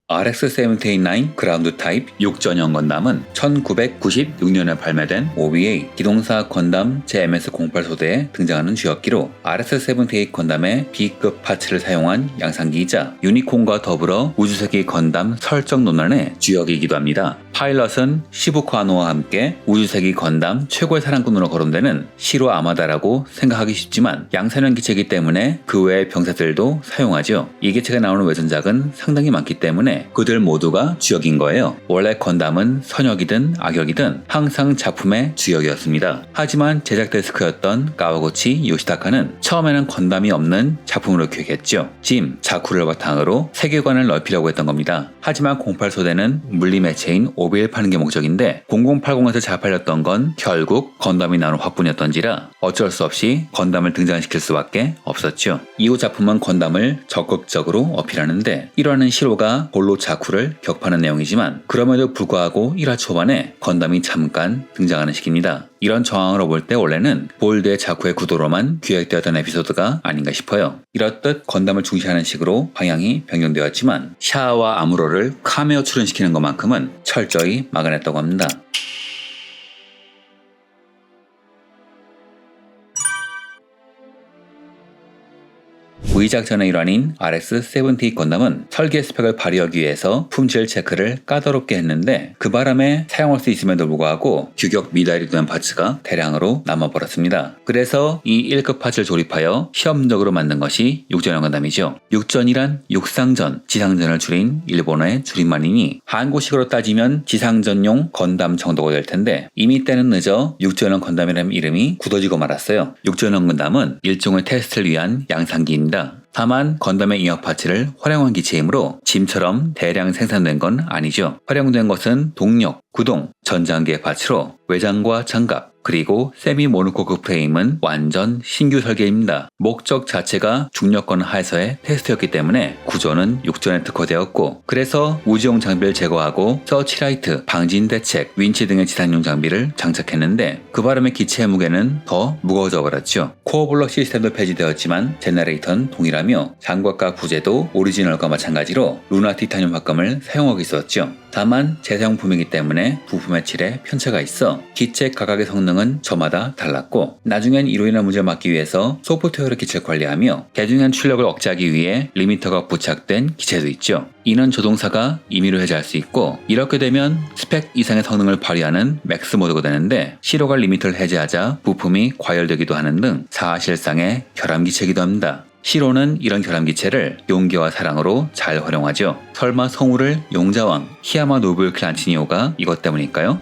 RX-79 그라운드 타입 6전형 건담은 1996년에 발매된 OVA 기동사 건담 JMS-08 소대에 등장하는 주역기로 RX-78 건담의 B급 파츠를 사용한 양산기이자 유니콘과 더불어 우주세기 건담 설정 논란의 주역이기도 합니다. 파일럿은 시부코 아노와 함께 우주세기 건담 최고의 사랑꾼으로 거론되는 시로 아마다라고 생각하기 쉽지만 양산형 기체이기 때문에 그 외의 병사들도 사용하죠. 이 기체가 나오는 외전작은 상당히 많기 때문에 그들 모두가 주역인 거예요. 원래 건담은 선역이든 악역이든 항상 작품의 주역이었습니다. 하지만 제작 데스크였던 가와구치 요시타카는 처음에는 건담이 없는 작품으로 기획했죠. 짐, 자쿠를 바탕으로 세계관을 넓히려고 했던 겁니다. 하지만 08소대는 물리매체인 OVA를 파는 게 목적인데 0080에서 잘 팔렸던 건 결국 건담이 나오는 화뿐이었던지라 어쩔 수 없이 건담을 등장시킬 수밖에 없었죠. 이후 작품은 건담을 적극적으로 어필하는데 1화는 시로가 볼로 자쿠를 격파하는 내용이지만 그럼에도 불구하고 1화 초반에 건담이 잠깐 등장하는 시기입니다. 이런 정황으로 볼 때 원래는 볼드의 자쿠의 구도로만 기획되었던 에피소드가 아닌가 싶어요. 이렇듯 건담을 중시하는 식으로 방향이 변경되었지만 샤아와 아무로를 카메오 출연시키는 것만큼은 철저히 막아냈다고 합니다. V작전의 일환인 RX-78 건담은 설계 스펙을 발휘하기 위해서 품질 체크를 까다롭게 했는데 그 바람에 사용할 수 있음에도 불구하고 규격 미달이 된 파츠가 대량으로 남아버렸습니다. 그래서 이 1급 파츠를 조립하여 시험적으로 만든 것이 6전형 건담이죠. 6전이란 육상전, 지상전을 줄인 일본어의 줄임말이니 한국식으로 따지면 지상전용 건담 정도가 될 텐데 이미 때는 늦어 6전형 건담이라는 이름이 굳어지고 말았어요. 6전형 건담은 일종의 테스트를 위한 양산기입니다. 다만 건담의 인력 파츠를 활용한 기체이므로 짐처럼 대량 생산된 건 아니죠. 활용된 것은 동력, 구동, 전장기의 파츠로 외장과 장갑, 그리고 세미 모노코크 프레임은 완전 신규 설계입니다. 목적 자체가 중력권 하에서의 테스트였기 때문에 구조는 6전에 특화되었고 그래서 우주용 장비를 제거하고 서치라이트, 방진 대책, 윈치 등의 지상용 장비를 장착했는데 그 바람에 기체의 무게는 더 무거워져 버렸죠. 코어 블럭 시스템도 폐지되었지만 제너레이터는 동일하며 장갑과 부재도 오리지널과 마찬가지로 루나 티타늄 합금을 사용하고 있었죠. 다만 재사용품이기 때문에 부품의 질에 편차가 있어 기체 각각의 성능은 저마다 달랐고 나중엔 이로 인한 문제를 막기 위해서 소프트웨어로 기체를 관리하며 대중한 출력을 억제하기 위해 리미터가 부착된 기체도 있죠. 이는 조종사가 임의로 해제할 수 있고 이렇게 되면 스펙 이상의 성능을 발휘하는 맥스 모드가 되는데 시로가 리미터를 해제하자 부품이 과열되기도 하는 등 사실상의 결함기체이기도 합니다. 시로는 이런 결함기체를 용기와 사랑으로 잘 활용하죠. 설마 성우를 용자왕 히야마 노부유 클란치니오가 이것 때문일까요?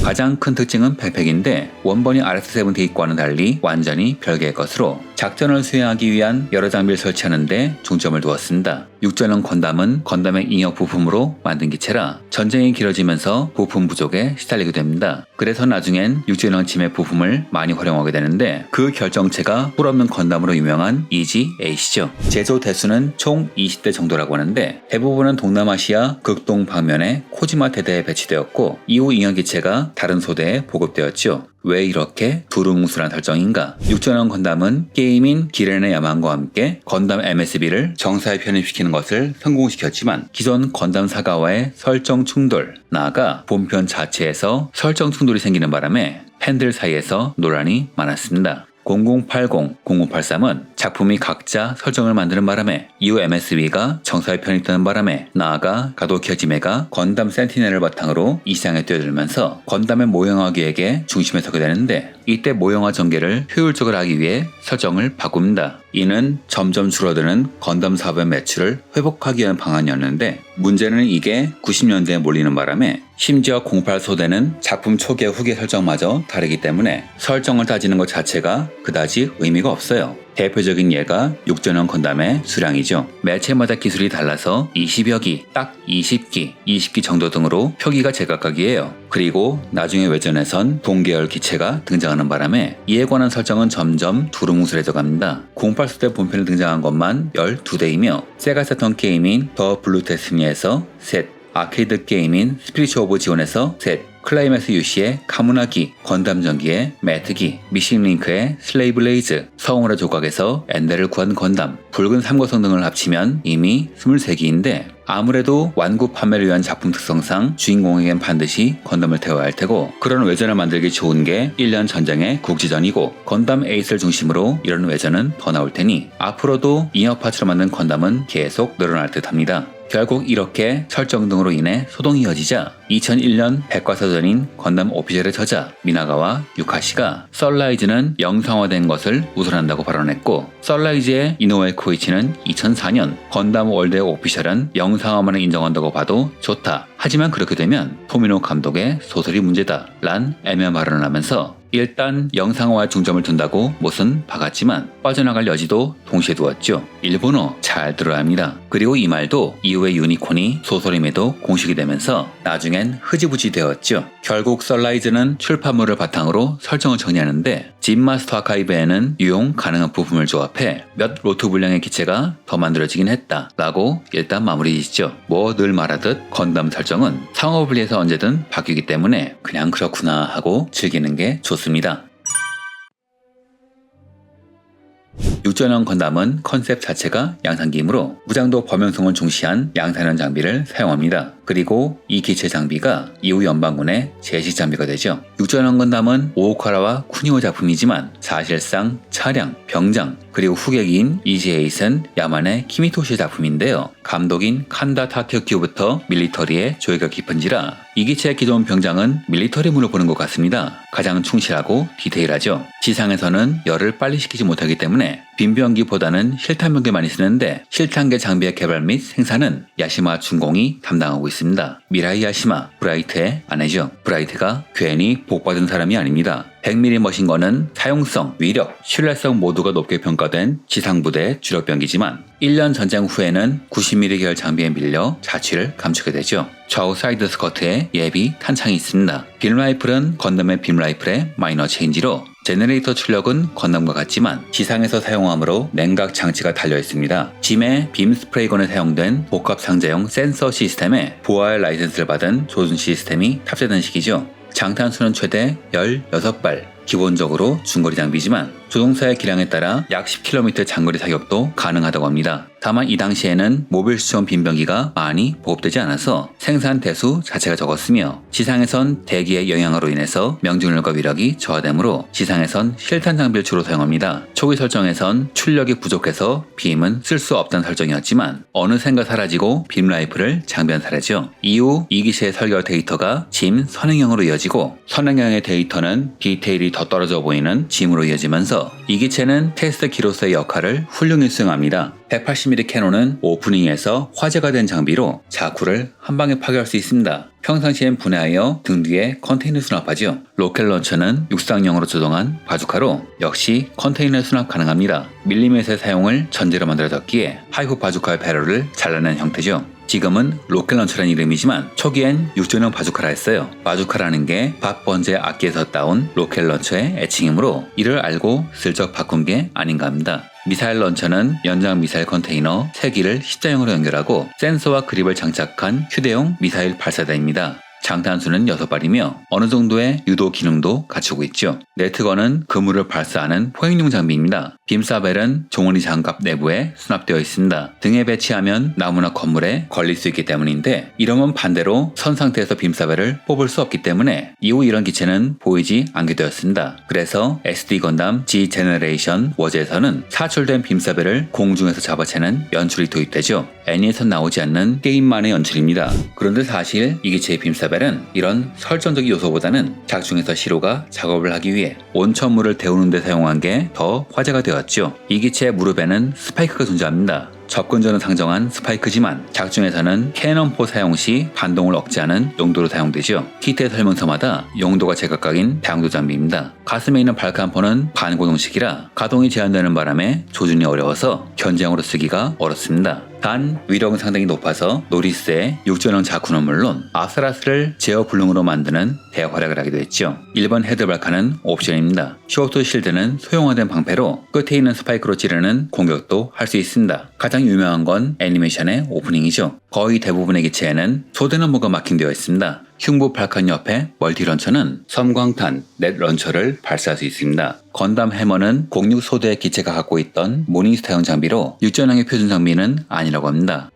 가장 큰 특징은 백팩인데 원본이 RX-78과는 달리 완전히 별개의 것으로 작전을 수행하기 위한 여러 장비를 설치하는 데 중점을 두었습니다. 6전형 건담은 건담의 인력 부품으로 만든 기체라 전쟁이 길어지면서 부품 부족에 시달리게 됩니다. 그래서 나중엔 6전형 짐의 부품을 많이 활용하게 되는데 그 결정체가 뿔 없는 건담으로 유명한 EG-8이죠. 제조 대수는 총 20대 정도라고 하는데 대부분은 동남아시아 극동 방면에 코지마 대대에 배치되었고 이후 인형기체가 다른 소대에 보급되었죠. 왜 이렇게 두루뭉술한 설정인가? 6전형 건담은 게임인 기렌의 야망과 함께 건담 MSB를 정사에 편입시키는 것을 성공시켰지만 기존 건담 사가와의 설정 충돌, 나아가 본편 자체에서 설정 충돌이 생기는 바람에 팬들 사이에서 논란이 많았습니다. 0080, 0083은 작품이 각자 설정을 만드는 바람에 이후 MSB가 정사에 편입되는 바람에 나아가 가도키아지메가 건담 센티넬을 바탕으로 이 시장에 뛰어들면서 건담의 모형화 기획의 중심에 서게 되는데 이때 모형화 전개를 효율적으로 하기 위해 설정을 바꿉니다. 이는 점점 줄어드는 건담 사업의 매출을 회복하기 위한 방안이었는데 문제는 이게 90년대에 몰리는 바람에 심지어 08소대는 작품 초기와 후기 설정마저 다르기 때문에 설정을 따지는 것 자체가 그다지 의미가 없어요. 대표적인 예가 6전형 건담의 수량이죠. 매체마다 기술이 달라서 20여 기, 딱 20기, 20기 정도 등으로 표기가 제각각이에요. 그리고 나중에 외전에선 동계열 기체가 등장하는 바람에 이에 관한 설정은 점점 두루뭉술해져 갑니다. 08소대 본편에 등장한 것만 12대이며 세가 세턴 게임인 더 블루 데스티니에서 셋, 아케이드 게임인 스피리츠 오브 지온에서 셋, 클라이맥스 UC의 카무나기, 건담 전기의 매트기, 미싱링크의 슬레이블레이즈, 성우라 조각에서 엔데를 구한 건담, 붉은 삼거성 등을 합치면 이미 23기인데 아무래도 완구 판매를 위한 작품 특성상 주인공에겐 반드시 건담을 태워야 할 테고 그런 외전을 만들기 좋은 게 1년 전쟁의 국지전이고 건담 에이스를 중심으로 이런 외전은 더 나올 테니 앞으로도 잉여 파츠로 만든 건담은 계속 늘어날 듯 합니다. 결국 이렇게 설정 등으로 인해 소동이 이어지자 2001년 백과사전인 건담 오피셜의 저자 미나가와 유카시가 썰라이즈는 영상화된 것을 우선한다고 발언했고 썰라이즈의 이노우에 코이치는 2004년 건담 월드의 오피셜은 영상화만을 인정한다고 봐도 좋다. 하지만 그렇게 되면 토미노 감독의 소설이 문제다 란 애매한 발언을 하면서 일단 영상화에 중점을 둔다고 못은 박았지만 빠져나갈 여지도 동시에 두었죠. 일본어 잘 들어야 합니다. 그리고 이 말도 이후에 유니콘이 소설임에도 공식이 되면서 나중엔 흐지부지 되었죠. 결국 썰라이즈는 출판물을 바탕으로 설정을 정리하는데 진마스터 아카이브에는 유용 가능한 부품을 조합해 몇 로트 분량의 기체가 더 만들어지긴 했다 라고 일단 마무리 짓죠. 뭐 늘 말하듯 건담 설정은 상업을 위해서 언제든 바뀌기 때문에 그냥 그렇구나 하고 즐기는 게 좋습니다. 육전형 건담은 컨셉 자체가 양산기이므로 무장도 범용성을 중시한 양산형 장비를 사용합니다. 그리고 이 기체 장비가 이후 연방군의 제식 장비가 되죠. 육전형 건담은 오오카라와 쿠니오 작품이지만 사실상 차량, 병장, 그리고 후계기인 이지에이슨 야만의 키미토시 작품인데요. 감독인 칸다 타케유키부터 밀리터리의 조예가 깊은지라 이 기체의 기존 병장은 밀리터리물로 보는 것 같습니다. 가장 충실하고 디테일하죠. 지상에서는 열을 빨리 식히지 못하기 때문에 빈병기보다는 실탄병기 많이 쓰는데 실탄계 장비의 개발 및 생산은 야시마 중공이 담당하고 있습니다. 미라이 야시마, 브라이트의 아내죠. 브라이트가 괜히 복받은 사람이 아닙니다. 100mm 머신건은 사용성, 위력, 신뢰성 모두가 높게 평가된 지상부대의 주력병기지만 1년 전쟁 후에는 90mm 계열 장비에 밀려 자취를 감추게 되죠. 좌우 사이드 스커트에 예비 탄창이 있습니다. 빔라이플은 건담의 빔라이플의 마이너 체인지로 제너레이터 출력은 건담과 같지만 지상에서 사용하므로 냉각 장치가 달려 있습니다. 짐의 빔 스프레이건에 사용된 복합 상자용 센서 시스템에 보아의 라이센스를 받은 조준 시스템이 탑재된 식이죠. 장탄수는 최대 16발, 기본적으로 중거리 장비지만 조종사의 기량에 따라 약 10km 장거리 사격도 가능하다고 합니다. 다만 이 당시에는 모빌 수천 빈병기가 많이 보급되지 않아서 생산 대수 자체가 적었으며 지상에선 대기의 영향으로 인해서 명중률과 위력이 저하되므로 지상에선 실탄 장비를 주로 사용합니다. 초기 설정에선 출력이 부족해서 빔은 쓸 수 없다는 설정이었지만 어느샌가 사라지고 빔 라이플을 장비한 사례죠. 이후 이 기체의 설계 데이터가 짐 선행형으로 이어지고 선행형의 데이터는 디테일이 더 떨어져 보이는 짐으로 이어지면서 이 기체는 테스트 기로서의 역할을 훌륭히 수행합니다. 180mm 캐논은 오프닝에서 화제가 된 장비로 자쿠를 한 방에 파괴할 수 있습니다. 평상시엔 분해하여 등 뒤에 컨테이너 수납하죠. 로켓 런처는 육상형으로 조정한 바주카로 역시 컨테이너 수납 가능합니다. 밀리мет의 사용을 전제로 만들어졌기에 하이프 바주카의 배럴을 잘라낸 형태죠. 지금은 로켓 런처라는 이름이지만 초기엔 육전형 바주카라 했어요. 바주카라는 게 밥 번제 악기에서 따온 로켓 런처의 애칭이므로 이를 알고 슬쩍 바꾼 게 아닌가 합니다. 미사일 런처는 연장 미사일 컨테이너 3기를 십자형으로 연결하고 센서와 그립을 장착한 휴대용 미사일 발사대입니다. 장탄수는 6발이며 어느 정도의 유도 기능도 갖추고 있죠. 네트건은 그물을 발사하는 포획용 장비입니다. 빔사벨은 종원이 장갑 내부에 수납되어 있습니다. 등에 배치하면 나무나 건물에 걸릴 수 있기 때문인데 이러면 반대로 선 상태에서 빔사벨을 뽑을 수 없기 때문에 이후 이런 기체는 보이지 않게 되었습니다. 그래서 SD 건담 G 제너레이션 워즈에서는 사출된 빔사벨을 공중에서 잡아채는 연출이 도입되죠. 애니에선 나오지 않는 게임만의 연출입니다. 그런데 사실 이 기체의 빔사벨은 이런 설정적인 요소보다는 작중에서 시로가 작업을 하기 위해 온천물을 데우는 데 사용한 게 더 화제가 되었죠. 이 기체의 무릎에는 스파이크가 존재합니다. 접근전을 상정한 스파이크지만 작중에서는 캐논포 사용 시 반동을 억제하는 용도로 사용되죠. 키트의 설명서마다 용도가 제각각인 다용도 장비입니다. 가슴에 있는 발칸포는 반고동식이라 가동이 제한되는 바람에 조준이 어려워서 견제형으로 쓰기가 어렵습니다. 단 위력은 상당히 높아서 노리스의 육전형 자쿠는 물론 아스라스를 제어 불능으로 만드는 대활약을 하기도 했죠. 1번 헤드 발칸은 옵션입니다. 쇼트 실드는 소형화된 방패로 끝에 있는 스파이크로 찌르는 공격도 할 수 있습니다. 가장 유명한 건 애니메이션의 오프닝이죠. 거의 대부분의 기체에는 소대나무가 마킹되어 있습니다. 흉부 발칸 옆에 멀티 런처는 섬광탄 넷 런처를 발사할 수 있습니다. 건담 해머는 06 소대 기체가 갖고 있던 모닝스타형 장비로 육전형의 표준 장비는 아니라고 합니다.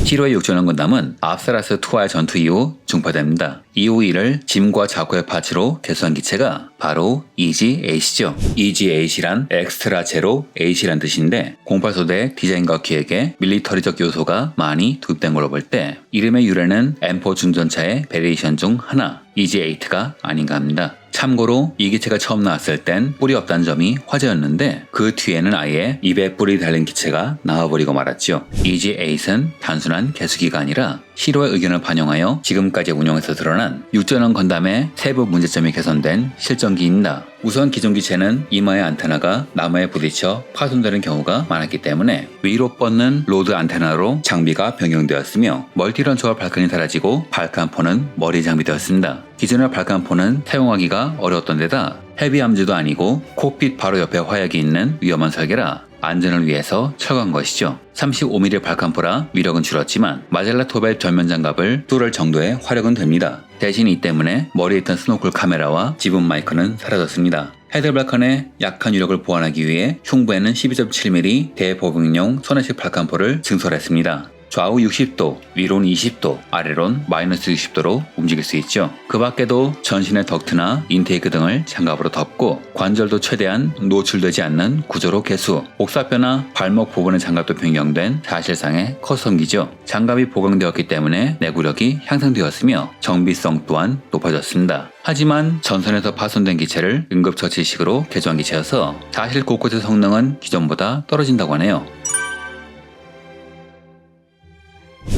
7호의 육전형 건담은 압사라스 2와의 전투 이후 중파됩니다. 이후 이를 짐과 자코의 파츠로 개수한 기체가 바로 EG-8이죠. EG-8이란 엑스트라 제로 8이란 뜻인데 08소대 디자인과 기획에 밀리터리적 요소가 많이 도입된 걸로 볼 때 이름의 유래는 M4 중전차의 베리에이션 중 하나 EG-8가 아닌가 합니다. 참고로 이 기체가 처음 나왔을 땐 뿔이 없다는 점이 화제였는데 그 뒤에는 아예 입에 뿔이 달린 기체가 나와버리고 말았죠. EG-8은 단순한 개수기가 아니라 시로의 의견을 반영하여 지금까지 운영에서 드러난 육전형 건담의 세부 문제점이 개선된 실전기입니다. 우선 기존 기체는 이마의 안테나가 나무에 부딪혀 파손되는 경우가 많았기 때문에 위로 뻗는 로드 안테나로 장비가 변경되었으며 멀티런처와 발칸이 사라지고 발칸포는 머리 장비되었습니다. 기존의 발칸포는 사용하기가 어려웠던 데다 헤비암즈도 아니고 콕핏 바로 옆에 화약이 있는 위험한 설계라 안전을 위해서 철거한 것이죠. 35mm 발칸포라 위력은 줄었지만 마젤라 토벨 전면 장갑을 뚫을 정도의 화력은 됩니다. 대신 이 때문에 머리에 있던 스노클 카메라와 지분 마이크는 사라졌습니다. 헤드 발칸의 약한 위력을 보완하기 위해 흉부에는 12.7mm 대보급용 소내식 발칸포를 증설했습니다. 좌우 60도, 위로는 20도, 아래론 마이너스 60도로 움직일 수 있죠. 그 밖에도 전신의 덕트나 인테이크 등을 장갑으로 덮고 관절도 최대한 노출되지 않는 구조로 개수, 옥사뼈나 발목 부분의 장갑도 변경된 사실상의 커스텀기죠. 장갑이 보강되었기 때문에 내구력이 향상되었으며 정비성 또한 높아졌습니다. 하지만 전선에서 파손된 기체를 응급처치식으로 개조한 기체여서 사실 곳곳의 성능은 기존보다 떨어진다고 하네요.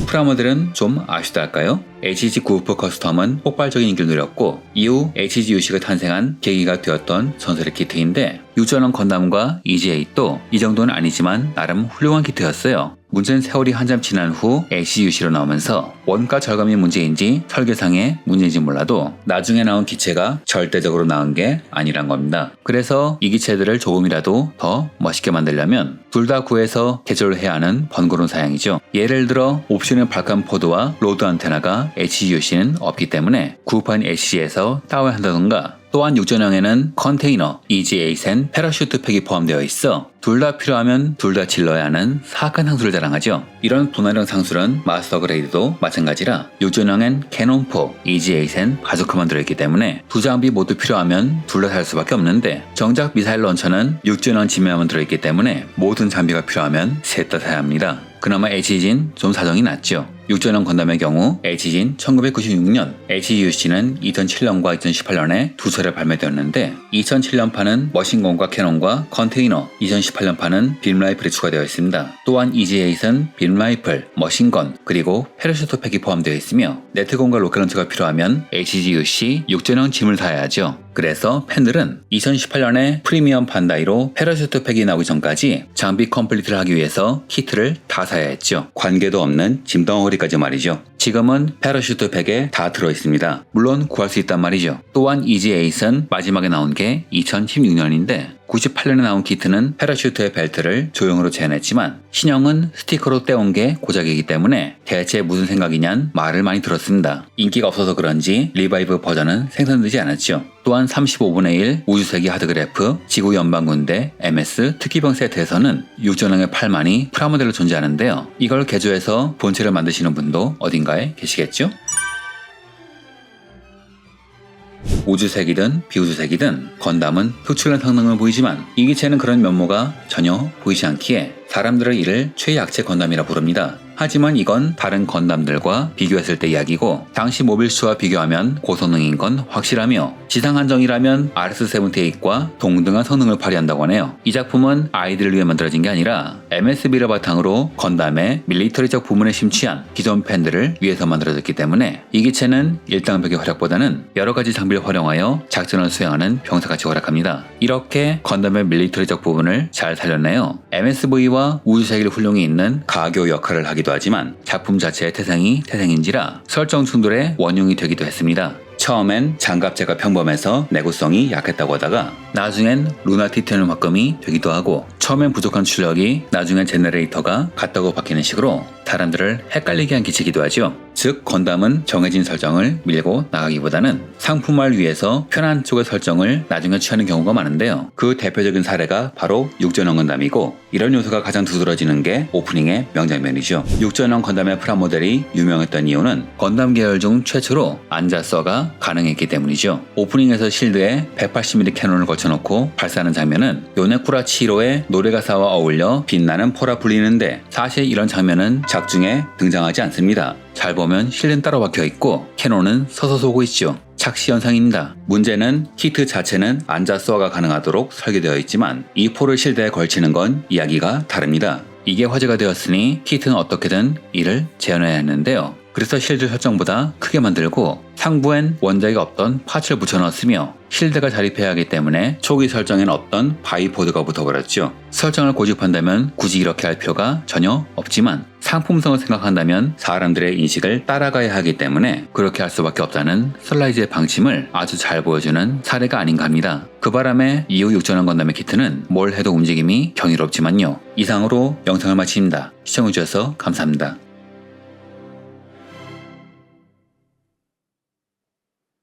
프라모델은 좀 아쉽다 할까요? HG-9F 커스텀은 폭발적인 인기를 누렸고 이후 HG-UC가 탄생한 계기가 되었던 전설의 키트인데 육전형 건담과 EG-8도 이 정도는 아니지만 나름 훌륭한 키트였어요. 문제는 세월이 한참 지난 후 HG-UC로 나오면서 원가 절감이 문제인지 설계상의 문제인지 몰라도 나중에 나온 기체가 절대적으로 나은 게 아니란 겁니다. 그래서 이 기체들을 조금이라도 더 멋있게 만들려면 둘 다 구해서 개조를 해야 하는 번거로운 사양이죠. 예를 들어 옵션의 발칸 포드와 로드 안테나가 HG-UC는 없기 때문에 구입한 HG에서 따와야 한다던가 또한 육전형에는 컨테이너, EG-8엔 패러슈트 팩이 포함되어 있어 둘 다 필요하면 둘 다 질러야 하는 사악한 상술을 자랑하죠. 이런 분할형 상술은 마스터 그레이드도 마찬가지라 육전형엔 캐논포, EG-8엔 바주카만 들어있기 때문에 두 장비 모두 필요하면 둘 다 살 수밖에 없는데 정작 미사일 런처는 육전형 지면만 들어있기 때문에 모든 장비가 필요하면 셋 다 사야 합니다. 그나마 HG는 좀 사정이 낫죠. 육전형 건담의 경우 HG는 1996년, HG-UC는 2007년과 2018년에 두 차례 발매되었는데 2007년판은 머신건과 캐논과 컨테이너, 2018년판은 빔라이플이 추가되어 있습니다. 또한 EG-8은 빔라이플, 머신건, 그리고 패러슈트 팩이 포함되어 있으며 네트건과 로켓런처가 필요하면 HG-UC 육전형 짐을 사야 하죠. 그래서 팬들은 2018년에 프리미엄 반다이로 패러슈트 팩이 나오기 전까지 장비 컴플리트를 하기 위해서 키트를 다 사야 했죠. 관계도 없는 짐덩어리까지 말이죠. 지금은 패러슈트 팩에 다 들어있습니다. 물론 구할 수 있단 말이죠. 또한 EG-8은 마지막에 나온 게 2016년인데 98년에 나온 키트는 패러슈트의 벨트를 조형으로 재현했지만 신형은 스티커로 떼온 게 고작이기 때문에 대체 무슨 생각이냔 말을 많이 들었습니다. 인기가 없어서 그런지 리바이브 버전은 생산되지 않았죠. 또한 35분의 1 우주세기 하드그래프, 지구연방군대, MS 특기병 세트에서는 육전형의 8만이 프라모델로 존재하는데요. 이걸 개조해서 본체를 만드시는 분도 어딘가에 계시겠죠? 우주색이든 비우주색이든 건담은 특출난 성능을 보이지만 이 기체는 그런 면모가 전혀 보이지 않기에 사람들은 이를 최약체 건담이라 부릅니다. 하지만 이건 다른 건담들과 비교했을 때 이야기고 당시 모빌스와 비교하면 고성능인 건 확실하며 지상 한정이라면 RS-78과 동등한 성능을 발휘한다고 하네요. 이 작품은 아이들을 위해 만들어진 게 아니라 MSB를 바탕으로 건담의 밀리터리적 부문에 심취한 기존 팬들을 위해서 만들어졌기 때문에 이 기체는 일당백의 활약보다는 여러가지 장비를 활용하여 작전을 수행하는 병사같이 활약합니다. 이렇게 건담의 밀리터리적 부분을 잘 살렸네요. MSV와 우주세기를 훌륭히 잇는 가교 역할을 하기도 하지만 작품 자체의 태생이 태생인지라 설정 충돌의 원흉이 되기도 했습니다. 처음엔 장갑제가 평범해서 내구성이 약했다고 하다가 나중엔 루나 티타늄 합금이 되기도 하고 처음엔 부족한 출력이 나중엔 제너레이터가 같다고 바뀌는 식으로 사람들을 헷갈리게 한 기치기도 하죠. 즉 건담은 정해진 설정을 밀고 나가기보다는 상품화를 위해서 편한 쪽의 설정을 나중에 취하는 경우가 많은데요. 그 대표적인 사례가 바로 육전형 건담이고 이런 요소가 가장 두드러지는 게 오프닝의 명장면이죠. 육전형 건담의 프라모델이 유명했던 이유는 건담 계열 중 최초로 앉아서가 가능했기 때문이죠. 오프닝에서 실드에 180mm 캐논을 걸쳐놓고 발사하는 장면은 요네쿠라 치히로의 노래가사와 어울려 빛나는 포라 불리는데 사실 이런 장면은 작중에 등장하지 않습니다. 잘 보면 실드는 따로 박혀있고 캐논은 서서 쏘고 있죠. 착시 현상입니다. 문제는 키트 자체는 앉아서가 가능하도록 설계되어 있지만 이 포를 실드에 걸치는 건 이야기가 다릅니다. 이게 화제가 되었으니 키트는 어떻게든 이를 재현해야 했는데요. 그래서 실드 설정보다 크게 만들고 상부엔 원작이 없던 파츠를 붙여넣었으며 실드가 자립해야 하기 때문에 초기 설정엔 없던 바이포드가 붙어버렸죠. 설정을 고집한다면 굳이 이렇게 할 필요가 전혀 없지만 상품성을 생각한다면 사람들의 인식을 따라가야 하기 때문에 그렇게 할 수밖에 없다는 슬라이즈의 방침을 아주 잘 보여주는 사례가 아닌가 합니다. 그 바람에 이후 육전형 건담의 키트는 뭘 해도 움직임이 경이롭지만요. 이상으로 영상을 마칩니다. 시청해주셔서 감사합니다.